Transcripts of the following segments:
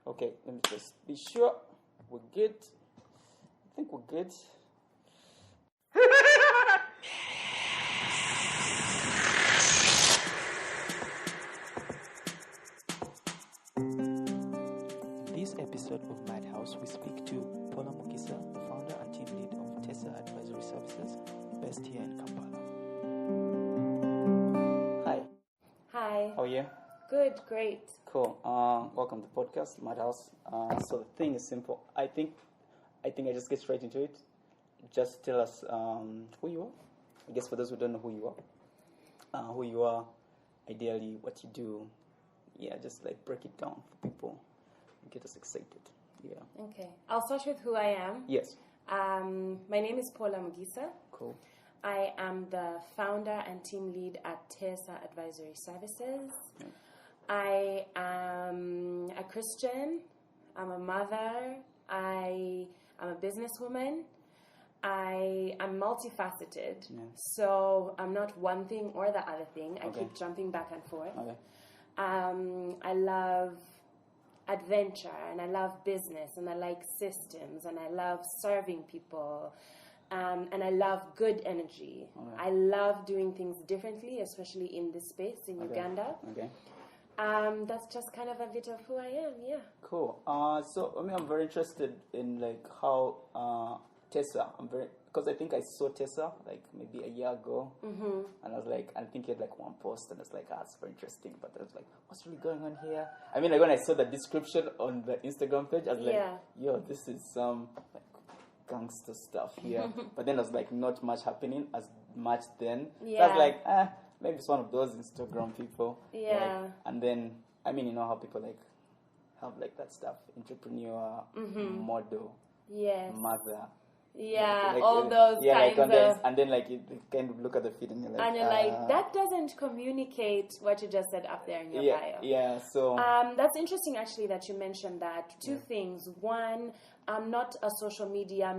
Okay, let me just be sure we're good. I think we're good. In this episode of Madhouse, we speak to Paula Mugisa, the founder and team lead of Tessa Advisory Services, based here in Kampala. Hi. Hi. How are you? Good, great. Cool. Welcome to the podcast, Madhouse. So the thing is simple. I think I just get straight into it. Just tell us who you are. I guess for those who don't know who you are, ideally what you do. Yeah, just like break it down for people and get us excited. Yeah. Okay. I'll start with who I am. Yes. My name is Paula Mugisa. Cool. I am the founder and team lead at Tessa Advisory Services. Yeah. I am a Christian. I'm a mother. I am a businesswoman. I am multifaceted. Yeah. So I'm not one thing or the other thing. I Okay. keep jumping back and forth. Okay. I love adventure and I love business and I like systems and I love serving people and I love good energy. Okay. I love doing things differently, especially in this space in Uganda. Okay. That's just kind of a bit of who I am, yeah. Cool. So I'm very interested in like how Tessa. Because I think I saw Tessa like maybe a year ago, and I was like, I think you had like one post, and I was like, it's very interesting. But I was like, what's really going on here? I mean, like when I saw the description on the Instagram page, I was like, yo, this is some like gangster stuff here. But then I was like, not much happening as much then. Yeah. So I was like, maybe it's one of those Instagram people. Yeah. Like, and then I mean, you know how people like have like that stuff, entrepreneur, model, Yes. mother. Yeah, like, all those kinds of... And then like you kind of look at the feed and you're like... And you're like, that doesn't communicate what you just said up there in your bio. Yeah, so... That's interesting actually that you mentioned that. Two things. One, I'm not a social media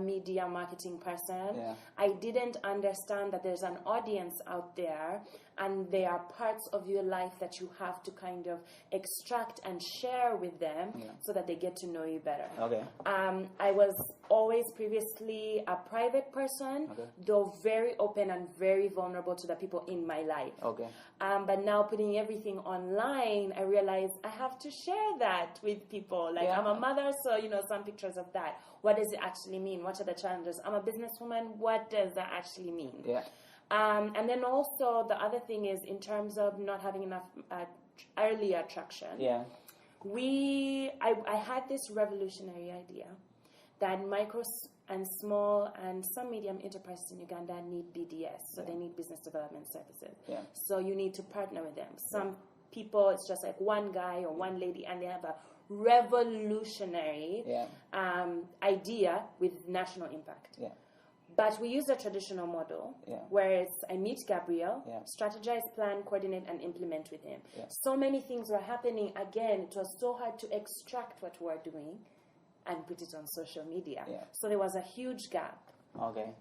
marketing person. Yeah. I didn't understand that there's an audience out there and there are parts of your life that you have to kind of extract and share with them so that they get to know you better. Okay. I was always previously a private person, though very open and very vulnerable to the people in my life. Okay. But now putting everything online, I realize I have to share that with people. Like I'm a mother, so some pictures of that. What does it actually mean? What are the challenges? I'm a businesswoman. What does that actually mean? Yeah. And then also the other thing is in terms of not having enough early attraction. Yeah. I had this revolutionary idea that micro and small and some medium enterprises in Uganda need BDS, so they need business development services. Yeah. So you need to partner with them. Some people, it's just like one guy or one lady, and they have a revolutionary idea with national impact. Yeah. But we use a traditional model where it's I meet Gabriel, strategize, plan, coordinate, and implement with him. Yeah. So many things were happening. Again, it was so hard to extract what we're doing and put it on social media. Yeah. So there was a huge gap. Okay.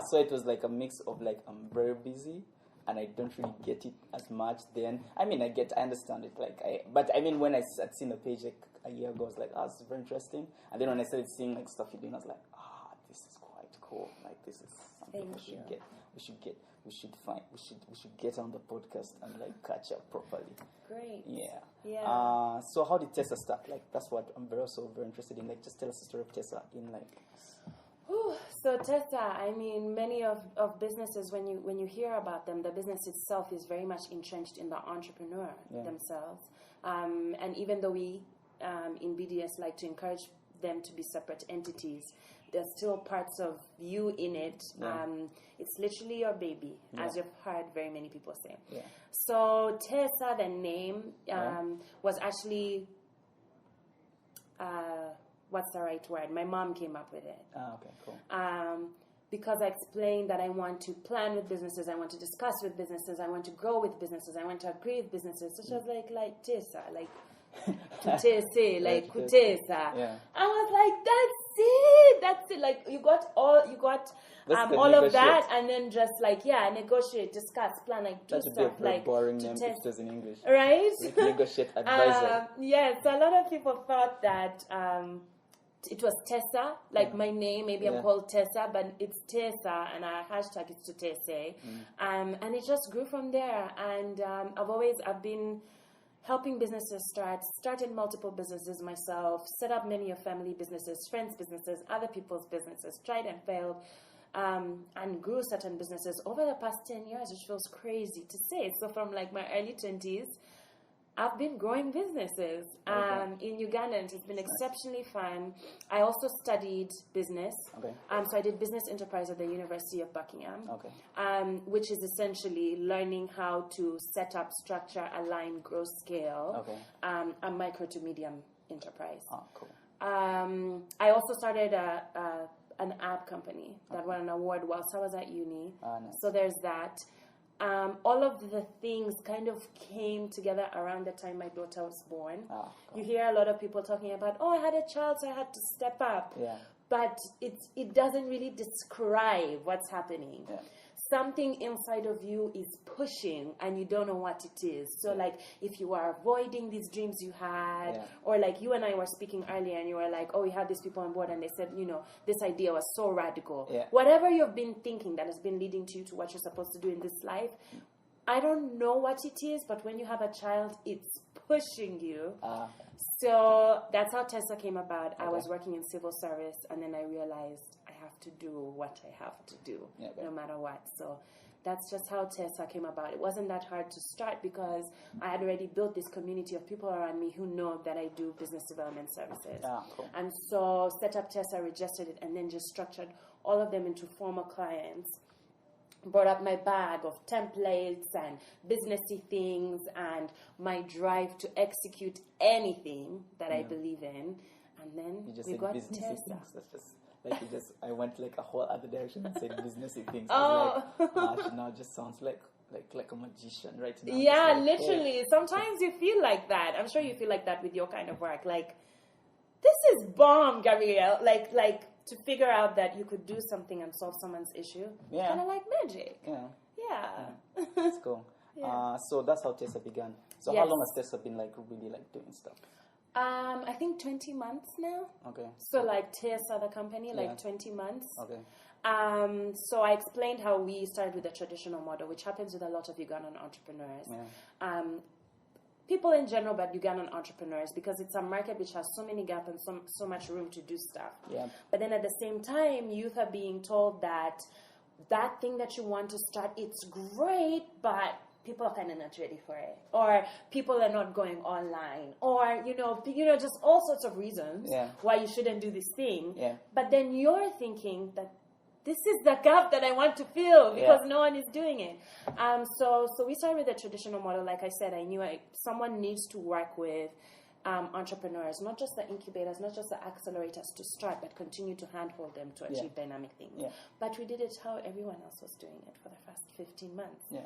So it was like a mix of like I'm very busy and I don't really get it as much then. I mean, I understand it. But when I had seen the page like a year ago, I was like, this is very interesting. And then when I started seeing like stuff you're doing, I was like, this is quite cool. Like this is something we should get. We should get on the podcast and like catch up properly. Great. Yeah. Yeah. So how did Tessa start? Like that's what I'm very interested in. Like just tell us the story of Tessa in like. So Tessa, many of businesses, when you hear about them, the business itself is very much entrenched in the entrepreneur themselves. And even though we in BDS like to encourage them to be separate entities, there's still parts of you in it. Yeah. It's literally your baby, as you've heard very many people say. Yeah. So Tessa, the name, was actually... what's the right word? My mom came up with it. Okay, cool. Because I explained that I want to plan with businesses, I want to discuss with businesses, I want to grow with businesses, I want to agree with businesses. So she was like Tessa, like Tutese, like kutesa. Yeah. I was like, that's it. Like you got all of that, and then just like negotiate, discuss, plan, like do that stuff, would be a like boring name if it was in English, right? Like negotiate advisor. So a lot of people thought that it was Tessa, like my name. Maybe I'm called Tessa, but it's Tessa, and our hashtag is Tutese. And it just grew from there. And I've been helping businesses started multiple businesses myself, set up many of family businesses, friends' businesses, other people's businesses, tried and failed, and grew certain businesses over the past 10 years, which feels crazy to say. So from like my early 20s, I've been growing businesses in Uganda, and it's been exceptionally fun. I also studied business. So I did business enterprise at the University of Buckingham, which is essentially learning how to set up, structure, align, grow, scale a micro to medium enterprise. I also started an app company that won an award whilst I was at uni. Nice. So there's that. All of the things kind of came together around the time my daughter was born. You hear a lot of people talking about, I had a child, so I had to step up. Yeah. But it doesn't really describe what's happening. Yeah. Something inside of you is pushing and you don't know what it is. So like if you are avoiding these dreams you had, or like you and I were speaking earlier and you were like, we had these people on board and they said, this idea was so radical. Yeah. Whatever you've been thinking that has been leading to you to what you're supposed to do in this life, I don't know what it is, but when you have a child, it's pushing you. So that's how Tessa came about. I was working in civil service, and then I realized I have to do what I have to do, no matter what. So that's just how Tessa came about. It wasn't that hard to start because I had already built this community of people around me who know that I do business development services. And so set up Tessa, registered it, and then just structured all of them into formal clients. Brought up my bag of templates and businessy things and my drive to execute anything that I believe in, and then we got Tessa. That's just like I went like a whole other direction and said businessy things. She now just sounds like a magician right now. Yeah, like, literally. Sometimes you feel like that. I'm sure you feel like that with your kind of work. Like, this is bomb, Gabrielle. Like. To figure out that you could do something and solve someone's issue, kind of like magic. Yeah. That's cool. So that's how Tessa began. So how long has Tessa been really doing stuff? I think 20 months now. Okay. So like Tessa, the company, 20 months. Okay. So I explained how we started with the traditional model, which happens with a lot of Ugandan entrepreneurs. Yeah. People in general, but Ugandan entrepreneurs, because it's a market which has so many gaps and so much room to do stuff. Yeah. But then at the same time, youth are being told that thing that you want to start, it's great, but people are kind of not ready for it, or people are not going online, or just all sorts of reasons why you shouldn't do this thing. Yeah. But then you're thinking that this is the gap that I want to fill because no one is doing it. So we started with the traditional model. Like I said, I knew someone needs to work with entrepreneurs, not just the incubators, not just the accelerators to start, but continue to handhold them to achieve dynamic things. Yeah. But we did it how everyone else was doing it for the first 15 months. Yeah.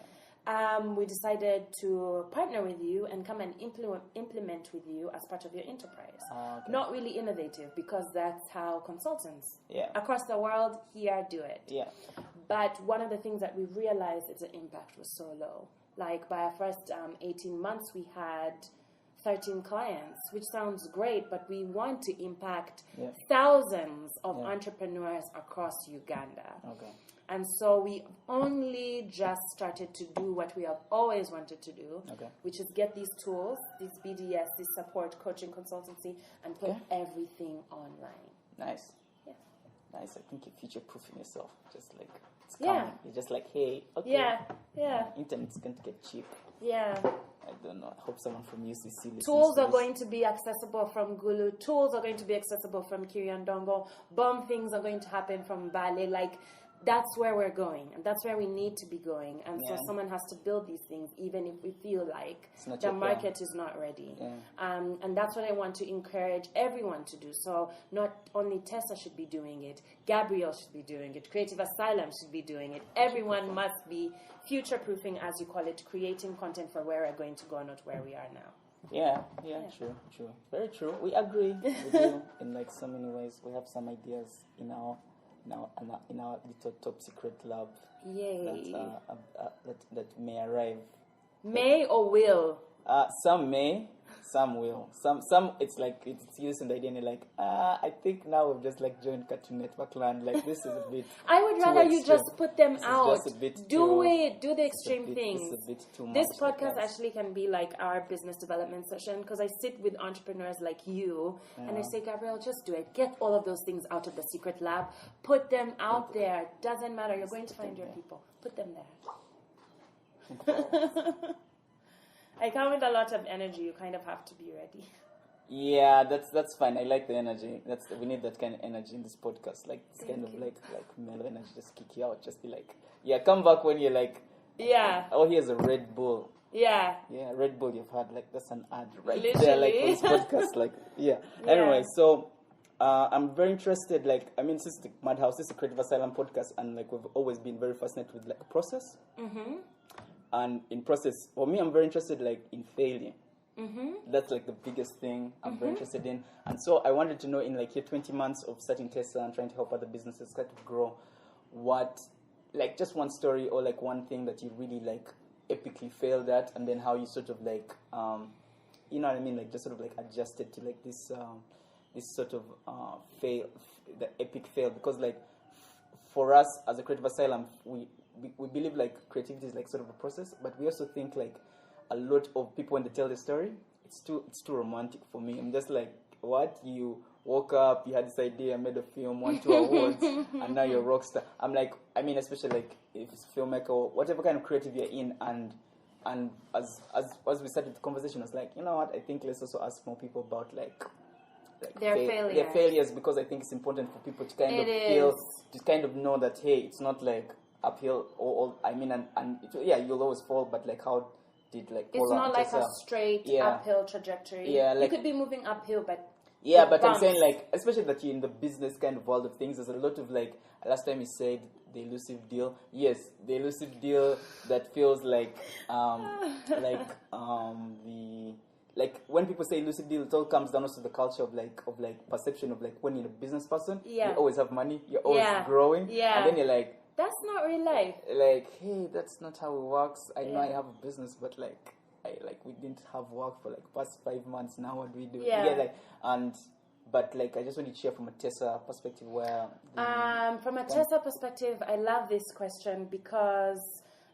We decided to partner with you and come and implement with you as part of your enterprise. Okay. Not really innovative, because that's how consultants across the world here do it. Yeah. But one of the things that we realized is the impact was so low. Like by our first 18 months, we had 13 clients, which sounds great, but we want to impact thousands of entrepreneurs across Uganda. Okay. And so we only just started to do what we have always wanted to do, which is get these tools, these BDS, this support, coaching, consultancy, and put everything online. Nice. Yeah. Nice. I think you're future-proofing yourself. Just like, it's coming. You're just like, hey, internet's going to get cheap. Yeah. I don't know. I hope someone from UCC listens. Tools are going to be accessible from Gulu. Tools are going to be accessible from Kiriandongo. Bomb things are going to happen from Bale. Like, that's where we're going, and that's where we need to be going. And so someone has to build these things, even if we feel like the market is not ready. Yeah. And that's what I want to encourage everyone to do. So not only Tessa should be doing it, Gabrielle should be doing it, Creative Asylum should be doing it. Everyone must be future-proofing, as you call it, creating content for where we're going to go, not where we are now. Yeah. True. Very true. We agree with you in like so many ways. We have some ideas in our little top secret lab. Yay. That may arrive. May or will? Some may, some will. Some it's like it's using the idea and you're like, I think now we've just like joined Cartoon Network land. Like this is a bit. I would rather you just put them out. Do the extreme things. This is a bit too much. This podcast actually can be like our business development session because I sit with entrepreneurs like you and I say, Gabrielle, just do it. Get all of those things out of the secret lab. Put them out there. Doesn't matter. You're going to find your people. Put them there. I come with a lot of energy. You kind of have to be ready. Yeah, that's fine. I like the energy. We need that kind of energy in this podcast. Like it's kind of like mellow energy, just kick you out. Just be like, come back when you're like, oh, here's a Red Bull. Yeah, Red Bull. You've had like that's an ad right literally there, like for this podcast. Like, Anyway, so I'm very interested. Like, I mean, since the Madhouse is a creative asylum podcast, and like we've always been very fascinated with like process. Mm-hmm. And in process, for me, I'm very interested like in failure. Mm-hmm. That's like the biggest thing I'm very interested in. And so I wanted to know in like your 20 months of starting Tesla and trying to help other businesses kind of grow, what, like just one story or like one thing that you really like epically failed at, and then how you sort of like, you know what I mean, like just sort of like adjusted to like this sort of fail, the epic fail. Because like for us as a creative asylum, we believe like creativity is like sort of a process, but we also think like a lot of people when they tell the story, it's too romantic for me. I'm just like, what? You woke up, you had this idea, made a film, won 2 awards, and now you're a rock star. I'm like, I mean, especially like if it's a filmmaker or whatever kind of creative you're in, and as we started the conversation, I was like, you know what? I think let's also ask more people about like their failures, because I think it's important for people to kind of feel, to kind of know that hey, it's not like uphill or I mean, and you'll always fall, but like how did like it's not like a straight uphill trajectory. Yeah, like you could be moving uphill, but but bumps. I'm saying like, especially that you're in the business kind of world of things, there's a lot of like, last time you said the elusive deal. Yes, the elusive deal that feels like like when people say elusive deal, it all comes down also to the culture of like perception of like when you're a business person, you always have money, you're always growing, and then you're like, that's not real life. Like, hey, that's not how it works. I know I have a business, but like, we didn't have work for like past 5 months. Now what do we do? But like, I just want to share from a Tesla perspective where. From a Tesla perspective, I love this question because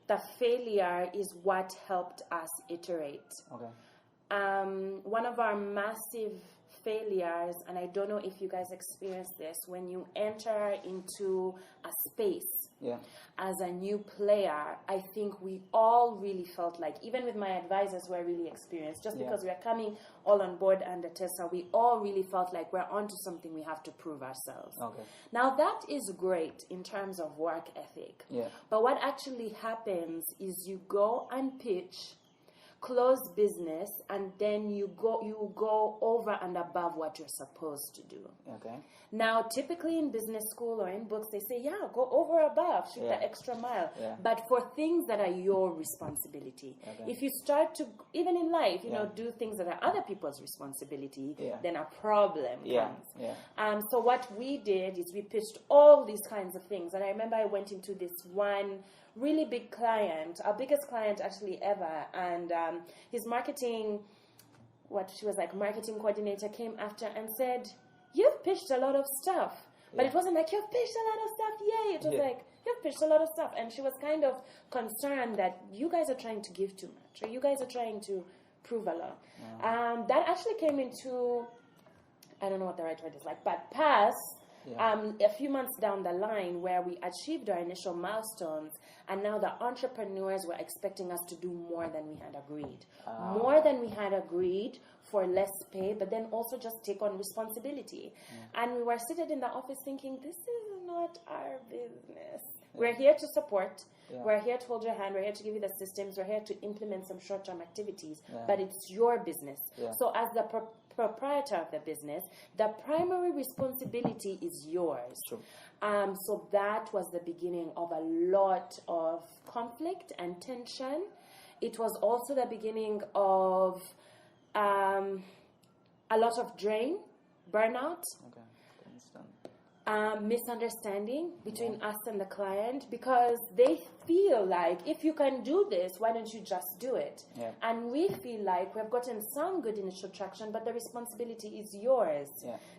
the failure is what helped us iterate. Okay. One of our massive failures, and I don't know if you guys experience this, when you enter into a space as a new player, I think we all really felt like, even with my advisors who are really experienced, just because we are coming all on board under Tesla, we all really felt like we're onto something, we have to prove ourselves. Okay. Now that is great in terms of work ethic. Yeah. But what actually happens is you go and pitch, close business, and then you go over and above what you're supposed to do. Okay. Now, typically in business school or in books, they say, go over above, shoot the extra mile. Yeah. But for things that are your responsibility, if you start to, even in life, you know, do things that are other people's responsibility, then a problem comes. Yeah. So what we did is we pitched all these kinds of things. And I remember I went into this one really big client, our biggest client actually ever, and his marketing coordinator came after and said, "You've pitched a lot of stuff." But it wasn't like, "You've pitched a lot of stuff, yay." It was like, "You've pitched a lot of stuff." And she was kind of concerned that you guys are trying to give too much, or you guys are trying to prove a lot. That actually came into, I don't know what the right word is, like, but pass. A few months down the line, where we achieved our initial milestones, and now the entrepreneurs were expecting us to do more than we had agreed. More than we had agreed for less pay, but then also just take on responsibility. And we were seated in the office thinking, this is not our business. We're here to support. We're here to hold your hand. We're here to give you the systems. We're here to implement some short-term activities. But it's your business. So as the proprietor of the business, the primary responsibility is yours. So that was the beginning of a lot of conflict and tension. It was also the beginning of a lot of drain, burnout. Okay, I understand. Misunderstanding between us and the client, because they feel like, if you can do this, why don't you just do it? Yeah. And we feel like we've gotten some good initial traction, but the responsibility is yours,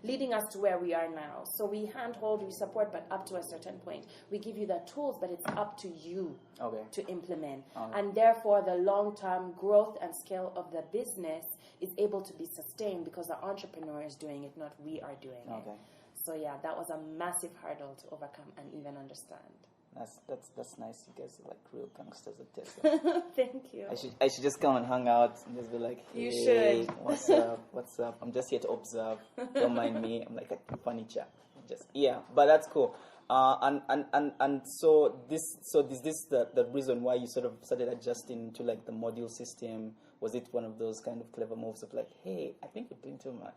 leading us to where we are now. So we handhold, we support, but up to a certain point. We give you the tools, but it's up to you to implement. And therefore, the long-term growth and scale of the business is able to be sustained because the entrepreneur is doing it, not we are doing it. So yeah, that was a massive hurdle to overcome and even understand. That's nice. You guys are like real gangsters at Tesla. Thank you. I should just come and hang out and just be like, hey, you should. What's up? I'm just here to observe. Don't mind me. I'm like a furniture. But that's cool. And so is this the reason why you sort of started adjusting to like the module system? Was it one of those kind of clever moves of like, hey, I think we're doing too much?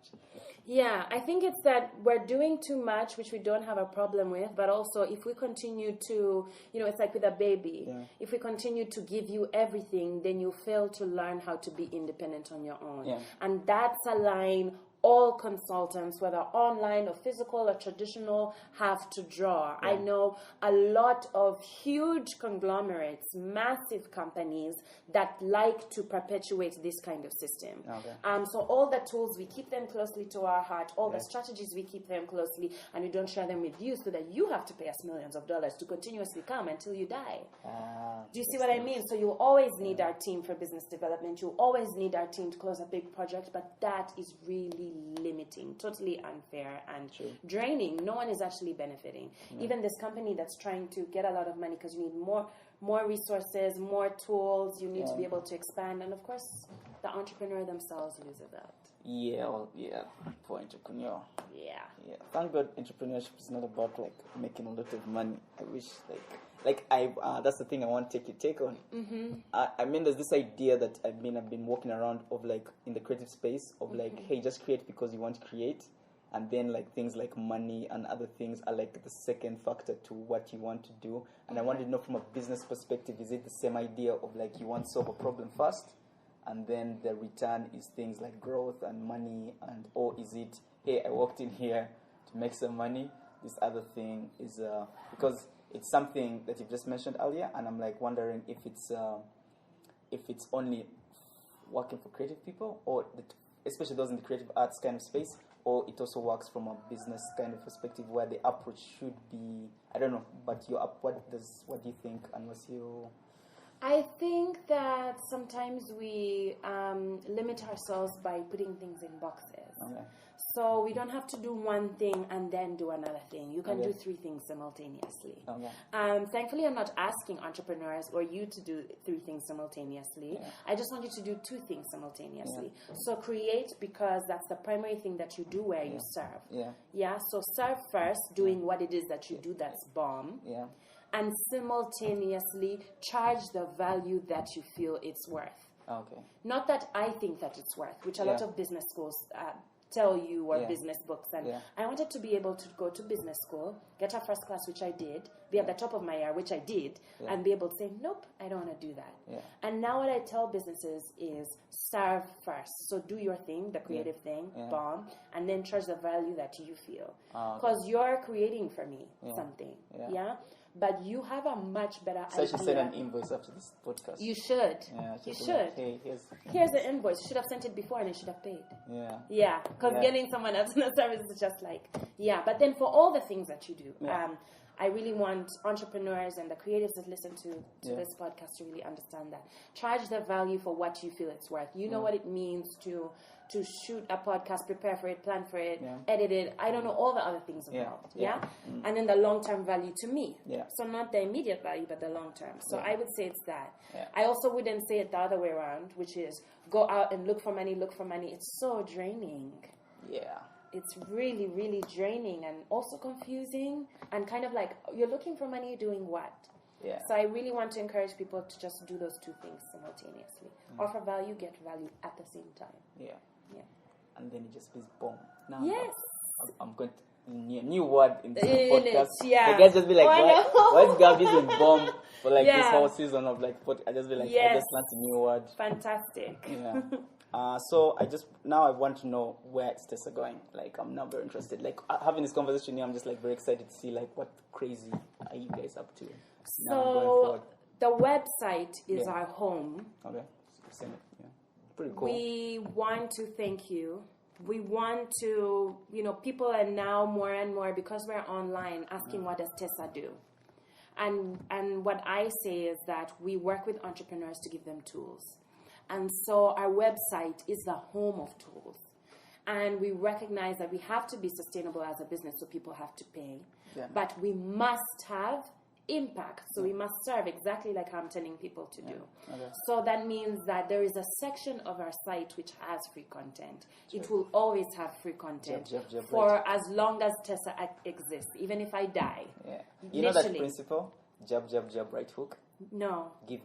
Yeah, I think it's that we're doing too much, which we don't have a problem with, but also if we continue to, it's like with a baby. Yeah. If we continue to give you everything, then you fail to learn how to be independent on your own. Yeah. And that's a line all consultants, whether online or physical or traditional, have to draw. Yeah. I know a lot of huge conglomerates, massive companies that like to perpetuate this kind of system. So all the tools, we keep them closely to our heart. All the strategies, we keep them closely, and we don't share them with you so that you have to pay us millions of dollars to continuously come until you die. Do you see what I mean? So you always need our team for business development. You always need our team to close a big project, but that is really limiting, totally unfair and draining. No one is actually benefiting. Even this company that's trying to get a lot of money because you need more resources, more tools, you need to be able to expand, and of course the entrepreneur themselves loses out. For entrepreneur. Yeah. Thank God entrepreneurship is not about like making a lot of money. I wish that's the thing I want to take on. I mean, there's this idea that I've been walking around of like in the creative space of like, hey, just create because you want to create, and then like things like money and other things are like the second factor to what you want to do. And I wanted to know from a business perspective, is it the same idea of like you want to solve a problem first, and then the return is things like growth and money, or is it, hey, I walked in here to make some money, this other thing is because it's something that you've just mentioned earlier, and I'm like wondering if it's only working for creative people, or especially those in the creative arts kind of space, or it also works from a business kind of perspective where the approach should be, I don't know, but what do you think, and what's your... I think that sometimes we limit ourselves by putting things in boxes. So we don't have to do one thing and then do another thing. You can do three things simultaneously. Thankfully, I'm not asking entrepreneurs or you to do three things simultaneously. I just want you to do two things simultaneously. So create, because that's the primary thing that you do where you serve. So serve first, doing what it is that you do that's bomb. And simultaneously charge the value that you feel it's worth. Not that I think that it's worth, which a lot of business schools tell you, or business books. And I wanted to be able to go to business school, get a first class, which I did, be at the top of my year, which I did, and be able to say, nope, I don't want to do that. And now what I tell businesses is serve first. So do your thing, the creative thing, bomb, and then charge the value that you feel. Because you're creating for me something. But you have a much better idea. So I should send an invoice after this podcast. You should. You should. Like, hey, here's the invoice. You should have sent it before and I should have paid. Because getting someone else in the service is just like, But then for all the things that you do, I really want entrepreneurs and the creatives that listen to this podcast to really understand that. Charge the value for what you feel it's worth. You know what it means to shoot a podcast, prepare for it, plan for it, edit it. I don't know, all the other things involved. And then the long-term value to me. So not the immediate value, but the long-term. So I would say it's that. I also wouldn't say it the other way around, which is go out and look for money. It's so draining. It's really, really draining and also confusing, and kind of like, you're looking for money doing what? So I really want to encourage people to just do those two things simultaneously. Offer value, get value at the same time. And then it just is boom. Now yes. I'm going to, new word in this podcast. Yeah. The guys just be like, why is Gabby's in bomb for like this whole season of like podcast? I just be like, I just learned a new word. Fantastic. Yeah. So I want to know where is Tessa going. Like, I'm now very interested. Like, having this conversation here, I'm just like very excited to see like what crazy are you guys up to. So the website is our home. Okay. Yeah. Pretty cool. We want to thank you. We want to, people are now more and more, because we're online, asking what does Tessa do? And what I say is that we work with entrepreneurs to give them tools. And so our website is the home of tools. And we recognize that we have to be sustainable as a business, so people have to pay. Yeah. But we must have impact. So we must serve exactly like I'm telling people to do. Okay. So that means that there is a section of our site which has free content. Sure. It will always have free content for as long as Tessa exists, even if I die. Yeah. You know that principle? Jab, right hook? No. Give,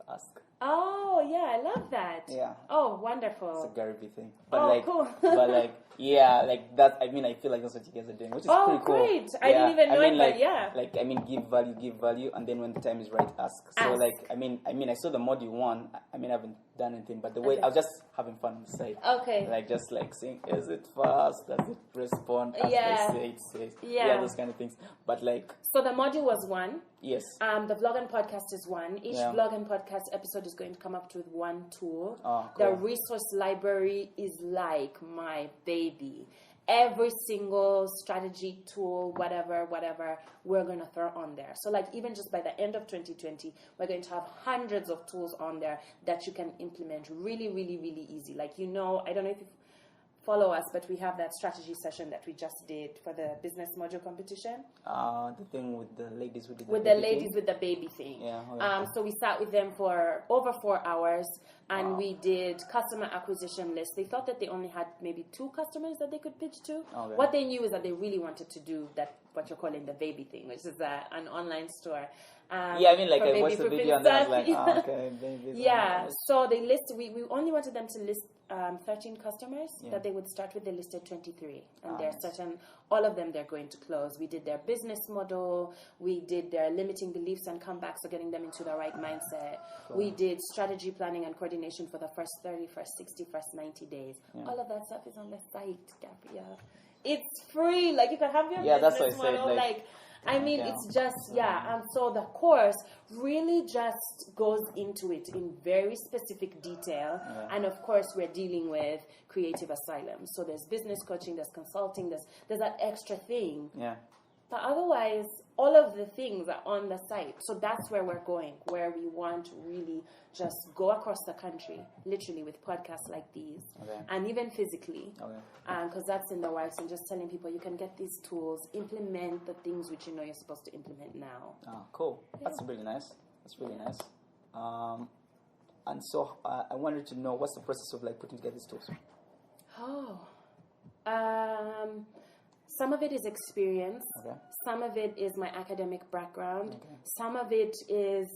ask. Oh, yeah, I love that. Yeah. Oh, wonderful. It's a Gary Vee thing. But cool. But like, yeah, like that, I feel like that's what you guys are doing, which is pretty cool. Oh, great. I didn't even know it, but yeah. Like, give value, and then when the time is right, ask. So, like, I saw the module 1. I haven't done anything, but the way, I was just having fun on the site. Okay. Like, just like saying, is it fast? Does it respond? As I say, it says. Yeah, those kind of things. But like... So the module was 1. Yes. The vlog and podcast is 1. Each vlog and podcast episode is going to come up with 1 tool. Oh, cool. The resource library is like my baby. Every single strategy tool, whatever, we're going to throw on there. So like even just by the end of 2020, we're going to have hundreds of tools on there that you can implement really, really, really easy. Like, I don't know if you follow us, but we have that strategy session that we just did for the business module competition. The thing with the ladies with the baby thing. Yeah. Okay. So we sat with them for over 4 hours, and we did customer acquisition lists. They thought that they only had maybe 2 customers that they could pitch to. Okay. What they knew is that they really wanted to do that, what you're calling the baby thing, which is an online store. I watched the video and I was like, okay, baby. Yeah, so they listed, we only wanted them to list 13 customers that they would start with. They listed 23, and they're certain, all of them they're going to close. We did their business model, we did their limiting beliefs and comebacks, so getting them into the right mindset. Cool. We did strategy planning and coordination for the first 30, first 60, first 90 days. Yeah. All of that stuff is on the site, Gabrielle. It's free, like you can have your business model, it's just, and so the course really just goes into it in very specific detail. Yeah. And of course, we're dealing with creative asylum. So there's business coaching, there's consulting, there's that extra thing. Yeah. But otherwise, all of the things are on the site. So that's where we're going, where we want to really just go across the country, literally with podcasts like these, and even physically, because that's in the works, and just telling people you can get these tools, implement the things which you're supposed to implement now. Oh, cool. Yeah. That's really nice. And so I wanted to know, what's the process of like putting together these tools? Some of it is experience. Okay. Some of it is my academic background. Okay. Some of it is,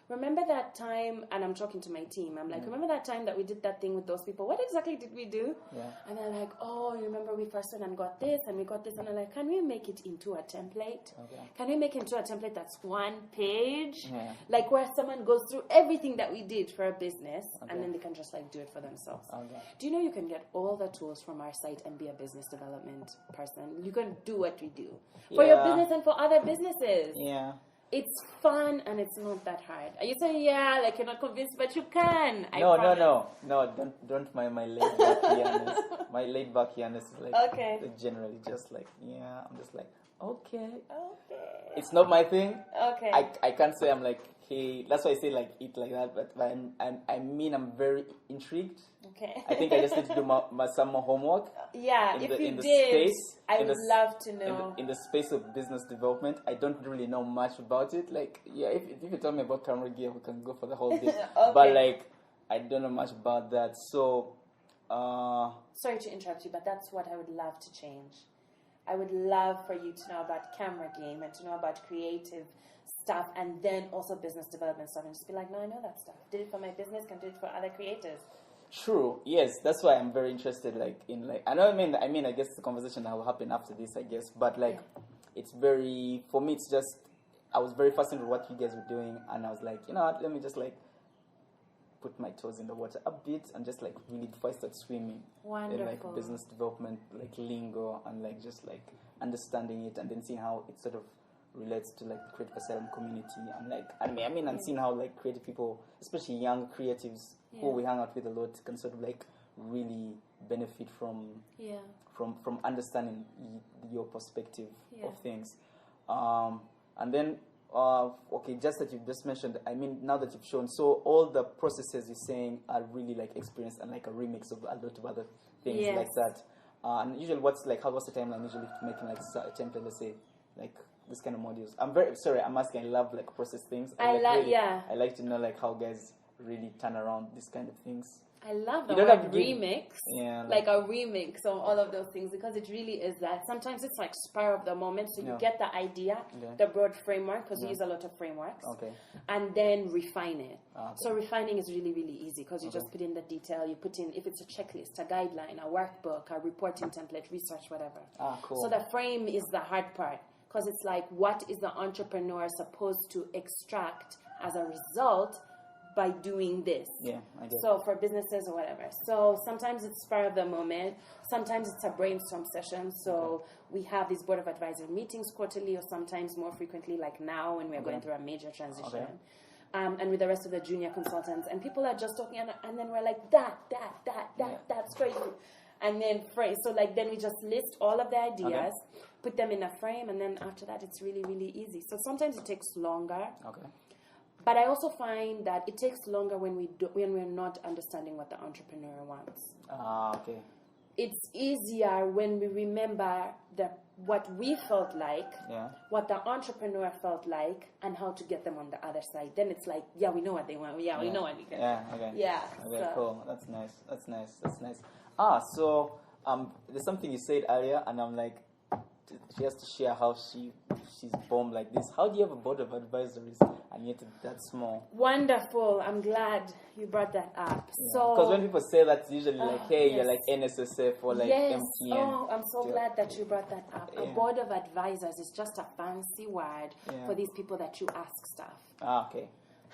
remember that time, and I'm talking to my team, I'm like, remember that time that we did that thing with those people? What exactly did we do? Yeah. And they're like, you remember we first went and got this, and we got this, and I'm like, can we make it into a template? Okay. Can we make it into a template that's 1 page? Yeah. Like where someone goes through everything that we did for a business, and then they can just like do it for themselves. Okay. Do you know you can get all the tools from our site and be a business development person? You can do what we do for your business and for other businesses. Yeah. It's fun and it's not that hard. You say, like you're not convinced, but you can. No, don't mind my laid back Yanis. My laid back Yanis is like generally just like, I'm just like, okay. It's not my thing. Okay. I can't say I'm like, hey, that's why I say like it like that, but I'm very intrigued. Okay. I think I just need to do some more homework. Yeah, I would love to know. In the space of business development, I don't really know much about it. Like, if you tell me about camera gear, we can go for the whole day. Okay. But like, I don't know much about that. So, sorry to interrupt you, but that's what I would love to change. I would love for you to know about camera game and to know about creative stuff, and then also business development stuff, and just be like, no, I know that stuff. Did it for my business, can do it for other creators. True. Yes, that's why I'm very interested. Like in like I know. I mean. I guess the conversation that will happen after this. I guess, but like, it's very for me. It's just I was very fascinated with what you guys were doing, and I was like, you know what? Let me just like put my toes in the water a bit and just like really before I start swimming. Wonderful. In like business development, like lingo, and like just like understanding it, and then seeing how it sort of relates to like the creative asylum community, and like and seeing how like creative people, especially young creatives who we hang out with a lot, can sort of like really benefit from understanding your perspective of things. And then okay, just that you've just mentioned, I mean, now that you've shown, so all the processes you're saying are really like experienced and like a remix of a lot of other things like that. And usually what's the timeline usually to making like a template, let's say, like this kind of modules? I'm very sorry, I'm asking, I love like process things. I like to know like how guys really turn around these kind of things. I love the word remix, like a remix of all of those things, because it really is that. Sometimes it's like spur of the moment, so you get the idea, the broad framework, because we use a lot of frameworks, and then refine it. So refining is really, really easy, because you just put in the detail, you put in, if it's a checklist, a guideline, a workbook, a reporting template, research, whatever. Cool. So the frame is the hard part, because it's like, what is the entrepreneur supposed to extract as a result by doing this? So for businesses or whatever. So sometimes it's spur of the moment. Sometimes it's a brainstorm session. So we have these board of advisor meetings quarterly, or sometimes more frequently, like now when we're going through a major transition. And with the rest of the junior consultants. And people are just talking, and then we're like, that's crazy. And then frame. So like then we just list all of the ideas, put them in a frame, and then after that it's really, really easy. So sometimes it takes longer. But I also find that it takes longer when we're not understanding what the entrepreneur wants. It's easier when we remember what we felt like, what the entrepreneur felt like, and how to get them on the other side. Then it's like, we know what they want. We know what we can. Cool. That's nice. So there's something you said earlier, and I'm like, she has to share how she's born like this. How do you have a board of advisories and yet that small? Wonderful. I'm glad you brought that up. So because when people say that, it's usually like, hey, you're like NSSF or like MTN. I'm so glad that you brought that up. A board of advisors is just a fancy word for these people that you ask stuff.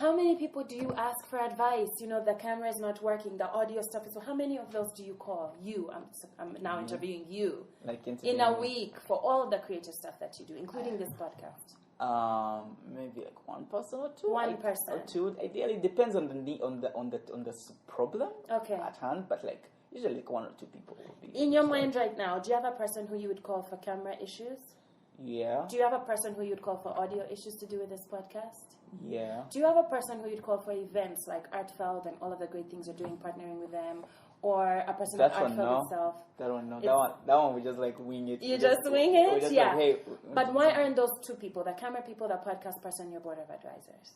How many people do you ask for advice? You know, the camera is not working, the audio stuff is. So how many of those do you call? You. I'm now interviewing you. Like in a week for all of the creative stuff that you do, including this podcast. Maybe like one person or two. One person or two. Ideally, it depends on the need, on the problem at hand. But like usually, like one or two people will be. In your mind right now, do you have a person who you would call for camera issues? Yeah. Do you have a person who you'd call for audio issues to do with this podcast? Yeah. Do you have a person who you'd call for events like Artfeld and all of the great things you're doing, partnering with them? Or a person at Artfeld itself? That one, no. That one, we just like wing it. You just wing it? Just like, hey, but why aren't those two people, the camera people, the podcast person, your board of advisors?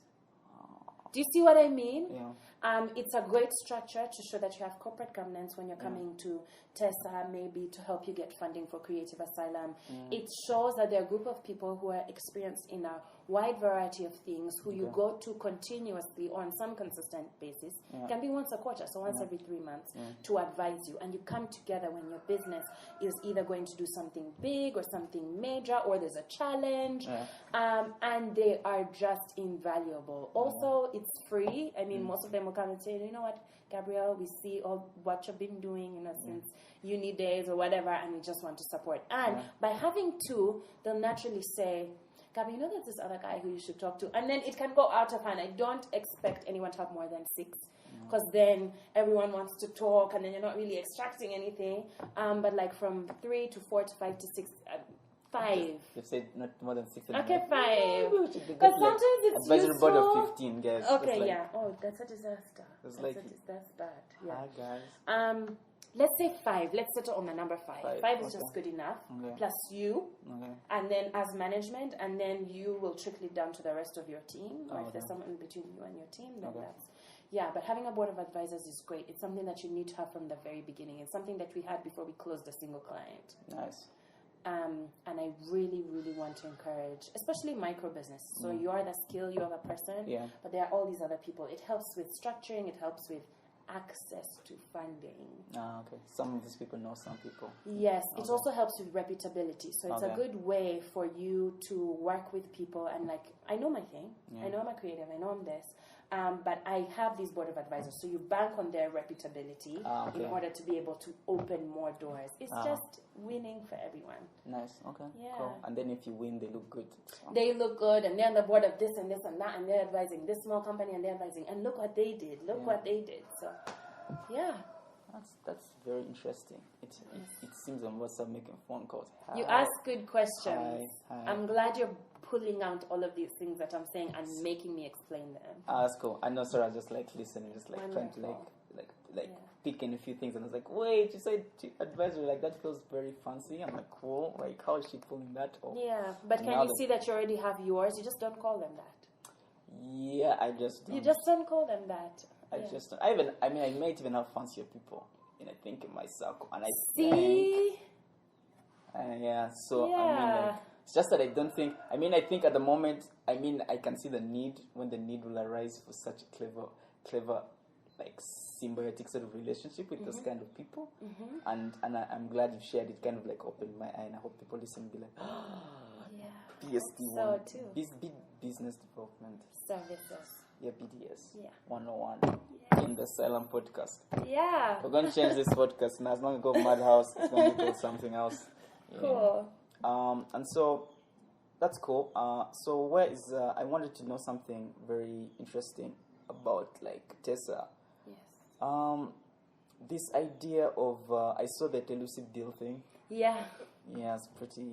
Do you see what I mean? Yeah. It's a great structure to show that you have corporate governance when you're coming to TESA, maybe to help you get funding for Creative Asylum. It shows that there are a group of people who are experienced in a wide variety of things, who you go to continuously or on some consistent basis. It can be once a quarter, so once every 3 months, to advise you. And you come together when your business is either going to do something big or something major, or there's a challenge, and they are just invaluable. Also, it's free. I mean, most of them will come and say, you know what, Gabrielle, we see all what you've been doing, since uni days or whatever, and we just want to support. And by having two, they'll naturally say, Gabby, there's this other guy who you should talk to. And then it can go out of hand. I don't expect anyone to have more than 6, because then everyone wants to talk, and then you're not really extracting anything. But like from 3 to 4 to 5 to 6, 5. You've said not more than 6. Okay, 5. Because sometimes it's advisory board of 15, guys. Okay, that's a disaster. That's bad. Yeah. Hi, guys. Let's say 5. Let's settle on the number 5. 5 is just good enough. Plus you. And then as management, and then you will trickle it down to the rest of your team. Or if there's someone between you and your team, then that's... Yeah, but having a board of advisors is great. It's something that you need to have from the very beginning. It's something that we had before we closed a single client. Nice. And I really, really want to encourage, especially micro business. So you are the skill, you are the person, but there are all these other people. It helps with structuring, it helps with access to funding. Okay. Some of these people know some people. Yes, it also helps with reputability. So it's a good way for you to work with people and like, I know my thing. I know I'm a creative. I know I'm this. But I have these board of advisors. So you bank on their reputability in order to be able to open more doors. It's just winning for everyone. Nice. Okay. Yeah. Cool. And then if you win, they look good. They look good, and they're on the board of this and this and that, and they're advising this small company, and they're advising, and look what they did. Look what they did. So, yeah. That's very interesting. It seems on WhatsApp making phone calls. Hi. You ask good questions. Hi. I'm glad you're pulling out all of these things that I'm saying and making me explain them. That's cool. I know, sorry, I was just like listening, just like trying to pick in a few things, and I was like, wait, you said advisory, like that feels very fancy. I'm like, cool. Like, how is she pulling that off? Yeah, but can you see that you already have yours? You just don't call them that. Yeah, I just don't. You just don't call them that. I might even have fancier people, I think, in my circle, and I see. It's just that I don't think. I think at the moment, I can see the need when the need will arise for such a clever, like symbiotic sort of relationship with those kind of people, and I'm glad you shared it. Kind of like opened my eye, and I hope people listen and be like, BSD so too. Business development services. Yeah, BDS. Yeah. 101 in the Silent Podcast. Yeah. We're going to change this podcast now. It's not going to go Madhouse. It's going to be called something else. Yeah. Cool. And so that's cool. So where is I wanted to know something very interesting about like Tessa. Yes. This idea of I saw that elusive deal thing. Yeah. Yeah, it's pretty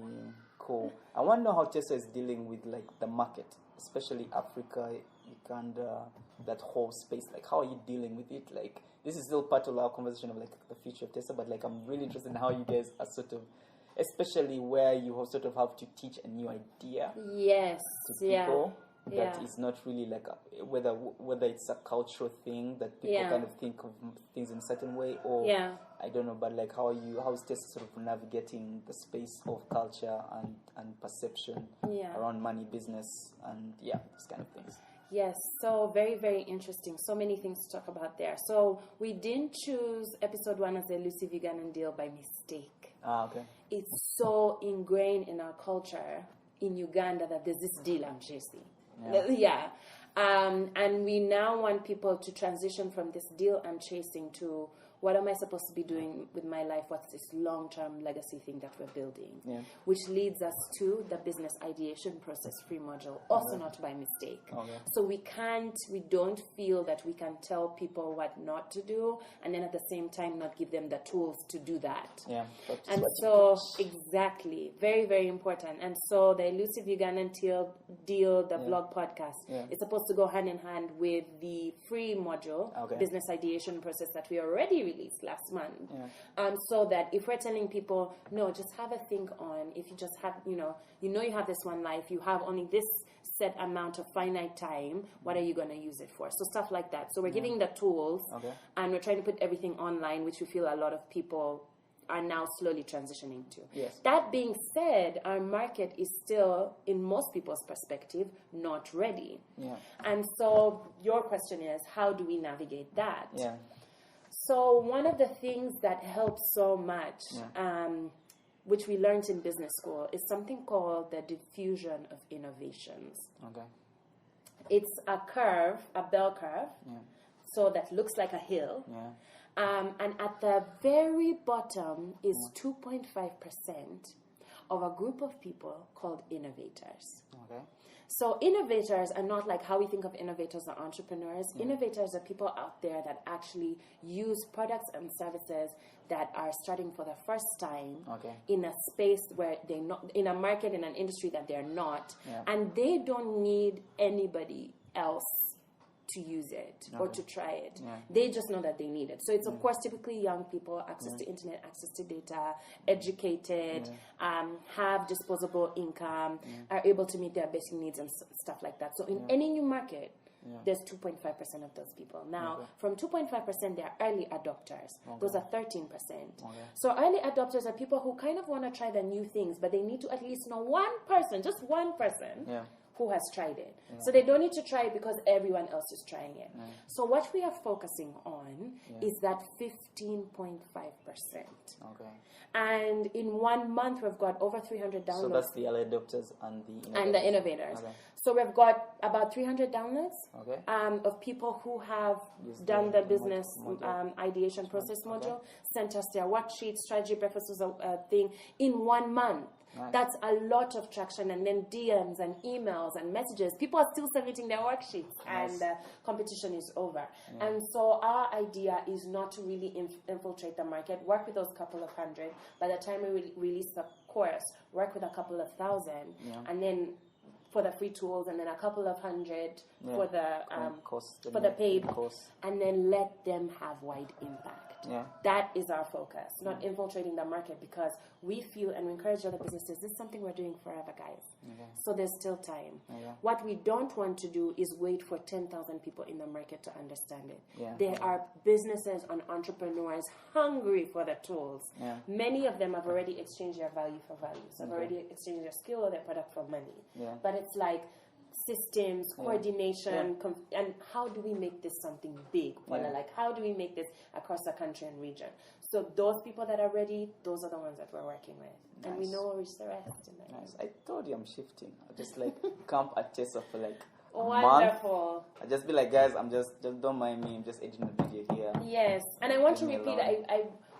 cool. I want to know how Tessa is dealing with like the market, especially Africa, Uganda, that whole space. Like, how are you dealing with it? Like, this is still part of our conversation of like the future of Tessa, but like I'm really interested in how you guys are sort of, especially where you sort of have to teach a new idea. Yes. To people. That is not really like whether it's a cultural thing that people kind of think of things in a certain way, or I don't know, but like how is Tessa sort of navigating the space of culture and perception around money, business, and those kind of things. Yes, so very, very interesting. So many things to talk about there. So we didn't choose episode 1 as the elusive Ugandan deal by mistake. Okay. It's so ingrained in our culture in Uganda that there's this deal I'm chasing. And we now want people to transition from this deal I'm chasing to what am I supposed to be doing with my life? What's this long-term legacy thing that we're building? Yeah. Which leads us to the business ideation process free module, also not by mistake. Okay. So we don't feel that we can tell people what not to do and then at the same time not give them the tools to do that. Yeah. And so, exactly, very, very important. And so the elusive Ugandan deal, the vlog podcast, is supposed to go hand in hand with the free module, business ideation process that we already released last month. So that if we're telling people, no, just have a think on, if you just have, you have this one life, you have only this set amount of finite time, what are you going to use it for? So stuff like that. So we're giving the tools and we're trying to put everything online, which we feel a lot of people are now slowly transitioning to. Yes. That being said, our market is still, in most people's perspective, not ready. Yeah. And so your question is, how do we navigate that? Yeah. So one of the things that helps so much, which we learned in business school, is something called the diffusion of innovations. Okay. It's a curve, a bell curve, so that looks like a hill. Yeah. And at the very bottom is 2.5% of a group of people called innovators. Okay. So innovators are not like how we think of innovators or entrepreneurs. Innovators are people out there that actually use products and services that are starting for the first time in a space where they're not, in a market, in an industry that they're not, and they don't need anybody else to use it or to try it. Yeah. They just know that they need it. So it's of course typically young people, access to internet, access to data, educated, have disposable income, are able to meet their basic needs and stuff like that. So in any new market, there's 2.5% of those people. Now, from 2.5%, they are early adopters. Those are 13%. So early adopters are people who kind of want to try the new things, but they need to at least know one person, just one person, who has tried it. So they don't need to try it because everyone else is trying it. So what we are focusing on is that 15.5%. Okay. And in 1 month, we've got over 300 downloads. So that's the early adopters and the innovators. Okay. So we've got about 300 downloads okay. Of people who have done the business ideation process module, sent us their worksheets, strategy breakfast was a thing in 1 month. Nice. That's a lot of traction, and then DMs and emails and messages. People are still submitting their worksheets, and the competition is over. Yeah. And so our idea is not to really infiltrate the market, work with those couple of hundred. By the time we release the course, work with a couple of thousand, and then for the free tools, and then a couple of hundred for the paid course, and then let them have wide impact. Yeah. That is our focus, not infiltrating the market, because we feel, and we encourage other businesses, this is something we're doing forever, guys. So there's still time. What we don't want to do is wait for 10,000 people in the market to understand it. There are businesses and entrepreneurs hungry for the tools. Many of them have already exchanged their value for value. So have already exchanged their skill or their product for money. But it's like systems, coordination, and how do we make this something big? Like, how do we make this across the country and region? So those people that are ready, those are the ones that we're working with. Nice. And we know we'll reach the rest. Nice. I told you I'm shifting. I just like camp at Tessa for like a wonderful month. I just be like, guys, I'm just don't mind me. I'm just editing the video here. Yes. And I want to repeat,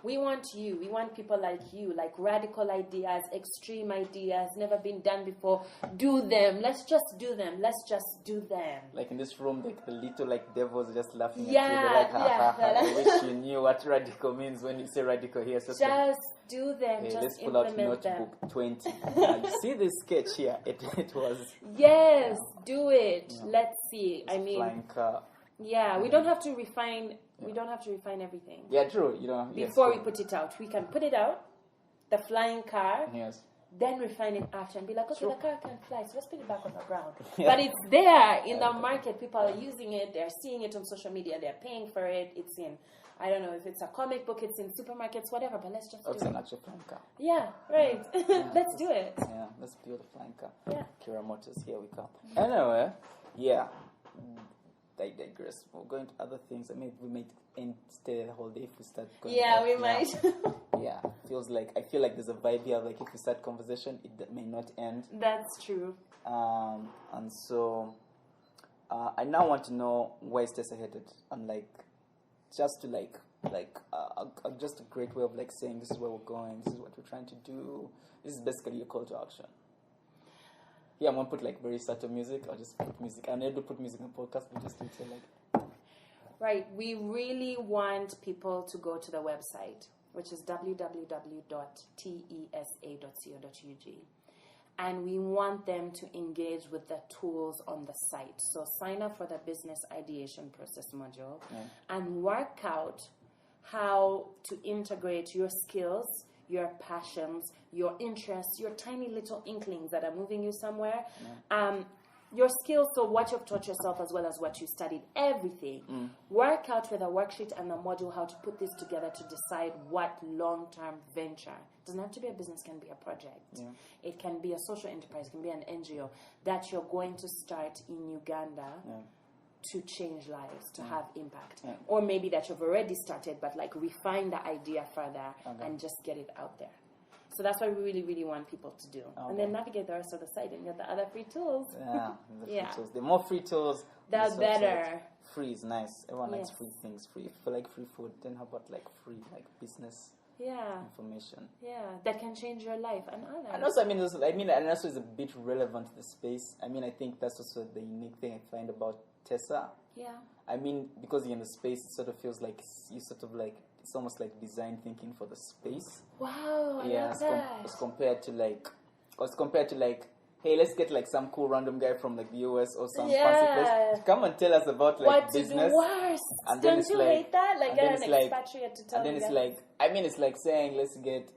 we want you. We want people like you, like radical ideas, extreme ideas, never been done before. Do them. Let's just do them. Let's just do them. Like in this room, like the little like devils are just laughing at you. They're like, I wish you knew what radical means when you say radical here. Just like, do them. Hey, just let's pull out notebook 20. You see this sketch here? It was. Yes, do it. Let's see. I mean, flying car. Yeah, we don't have to refine. We don't have to refine everything. Yeah, true. You know, before we put it out, we can put it out, the flying car. Yes. Then refine it after and be like, okay, the car can fly, so let's put it back on the ground. But it's there in the market. People are using it. They're seeing it on social media. They're paying for it. It's in, I don't know if it's a comic book. It's in supermarkets, whatever. But let's just do it. It's an actual flying car. Yeah, right. Let's do it. Yeah, let's build a flying car. Yeah. Kira Motors, here we come. Anyway, yeah. I digress. We're going to other things. I mean, we might stay the whole day if we start going. Yeah, we might. Yeah, I feel like there's a vibe here. Like if we start conversation, it may not end. That's true. And so, I now want to know where is Tessa headed, and like, just to just a great way of like saying this is where we're going. This is what we're trying to do. This is basically a call to action. Yeah, I'm gonna put like very subtle music. I'll just put music. I'm able to put music on podcast, but just to say like. Right. We really want people to go to the website, which is www.tesa.co.ug, and we want them to engage with the tools on the site. So sign up for the business ideation process module and work out how to integrate your skills, your passions, your interests, your tiny little inklings that are moving you somewhere. Your skills, so what you've taught yourself as well as what you studied, everything. Work out with a worksheet and a module how to put this together to decide what long-term venture. It doesn't have to be a business, can be a project. It can be a social enterprise, it can be an NGO that you're going to start in Uganda to change lives, to have impact. Or maybe that you've already started, but like refine the idea further and just get it out there. So that's what we really, really want people to do. And then navigate the rest of the site and get the other free tools. Free tools. The more free tools, the better. Free is nice. Everyone likes free things. Free. If you like free food, then how about like free like business information? Yeah, that can change your life and others. And also, and also it's a bit relevant to the space. I mean, I think that's also the unique thing I find about Tessa. Yeah. I mean, because you're in the space, it sort of feels like you sort of like, it's almost like design thinking for the space. Wow, I love that. As compared to like, hey, let's get like some cool random guy from like the US or some fancy place to come and tell us about like what business. And then don't you hate that? Like get an expatriate to tell you. And then it's like, it's like saying let's get.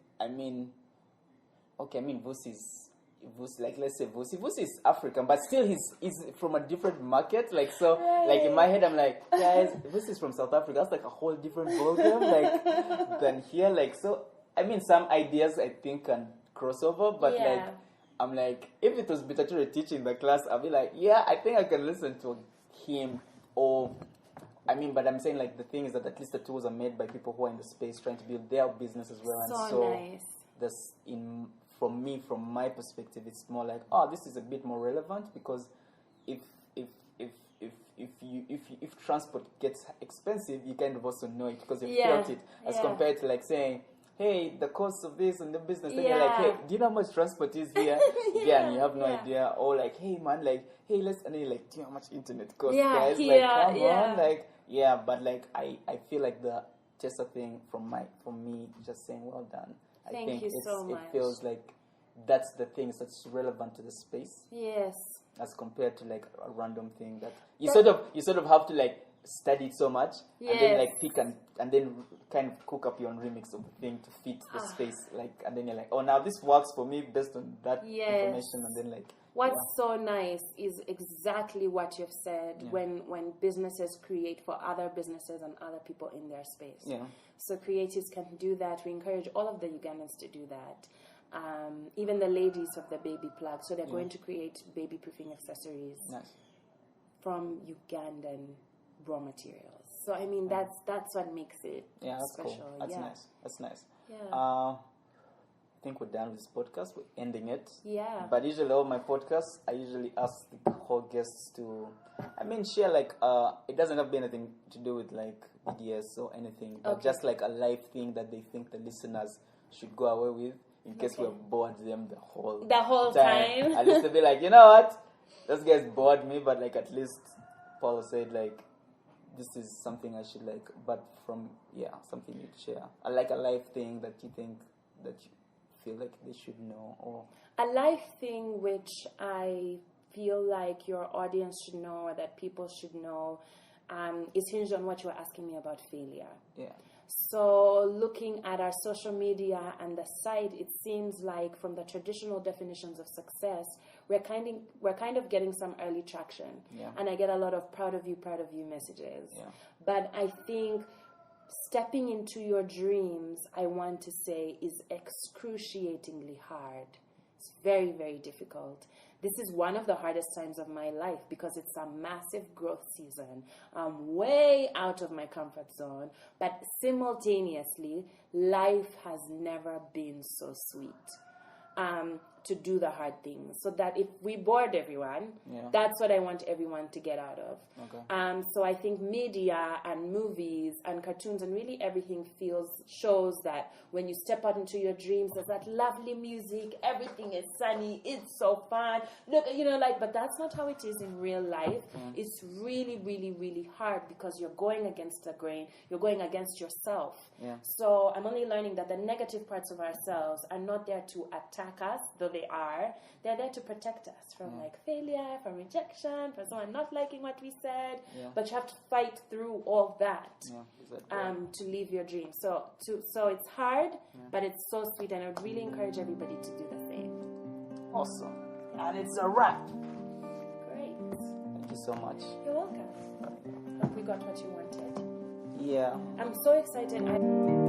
Vusi is like, let's say Vusi is African, but still he's from a different market. Like so, like in my head, I'm like, guys, Vusi is from South Africa. That's like a whole different ballgame, like than here. Like so, some ideas I think can cross over, but I'm like, if it was Bitachure teaching the class, I'll be like, yeah, I think I can listen to him. Or, I mean, but I'm saying like the thing is that at least the tools are made by people who are in the space trying to build their business as well. So and so nice. this from my perspective, it's more like, oh, this is a bit more relevant because if transport gets expensive, you kind of also know it because you've felt it, as compared to like saying, hey, the cost of this and the business, then you're like, hey, do you know how much transport is here? And you have no idea. Or like, hey man, like, hey, and then you're like, do you know how much internet costs, guys? Like, come on, like, but like I feel like the Tessa thing from me just saying well done. Thank you so much. It feels like that's the things that's relevant to the space. Yes. As compared to like a random thing that you sort of have to like study it so much and then like pick and then kind of cook up your own remix of the thing to fit the space, like, and then you're like, oh, now this works for me based on that information, and then like what's so nice is exactly what you've said when businesses create for other businesses and other people in their space. So creatives can do that. We encourage all of the Ugandans to do that. Even the ladies of the baby plug, so they're going to create baby proofing accessories from Ugandan raw materials. So I mean that's what makes it that's special. Cool. That's nice. That's nice. Yeah. I think we're done with this podcast. We're ending it. Yeah. But usually all my podcasts, I usually ask the whole guests to, share like, it doesn't have to be anything to do with like BDS or anything, but just like a life thing that they think the listeners should go away with in case we have bored them the whole time. At least they'll be like, you know what? Those guys bored me, but like at least Paula said like, this is something I should like, but from, something you'd share. Like a life thing that you think that you feel like they should know, or a life thing which I feel like your audience should know or that people should know is hinged on what you were asking me about failure. So looking at our social media and the site, it seems like from the traditional definitions of success, we're kind of getting some early traction. And I get a lot of proud of you messages. But I think stepping into your dreams, I want to say, is excruciatingly hard. It's very, very difficult. This is one of the hardest times of my life because it's a massive growth season. I'm way out of my comfort zone, but simultaneously, life has never been so sweet. To do the hard things, so that if we bored everyone, that's what I want everyone to get out of. So I think media and movies and cartoons and really everything shows that when you step out into your dreams, there's that lovely music, everything is sunny, it's so fun. Look, but that's not how it is in real life. It's really, really, really hard because you're going against the grain, you're going against yourself. So I'm only learning that the negative parts of ourselves are not there to attack us, though they're there to protect us from like failure, from rejection, from someone not liking what we said. But you have to fight through all that to live your dream. So it's hard, but it's so sweet, and I would really encourage everybody to do the same. Awesome. And it's a wrap. Great. Thank you so much. You're welcome. Hope we got what you wanted. Yeah. I'm so excited.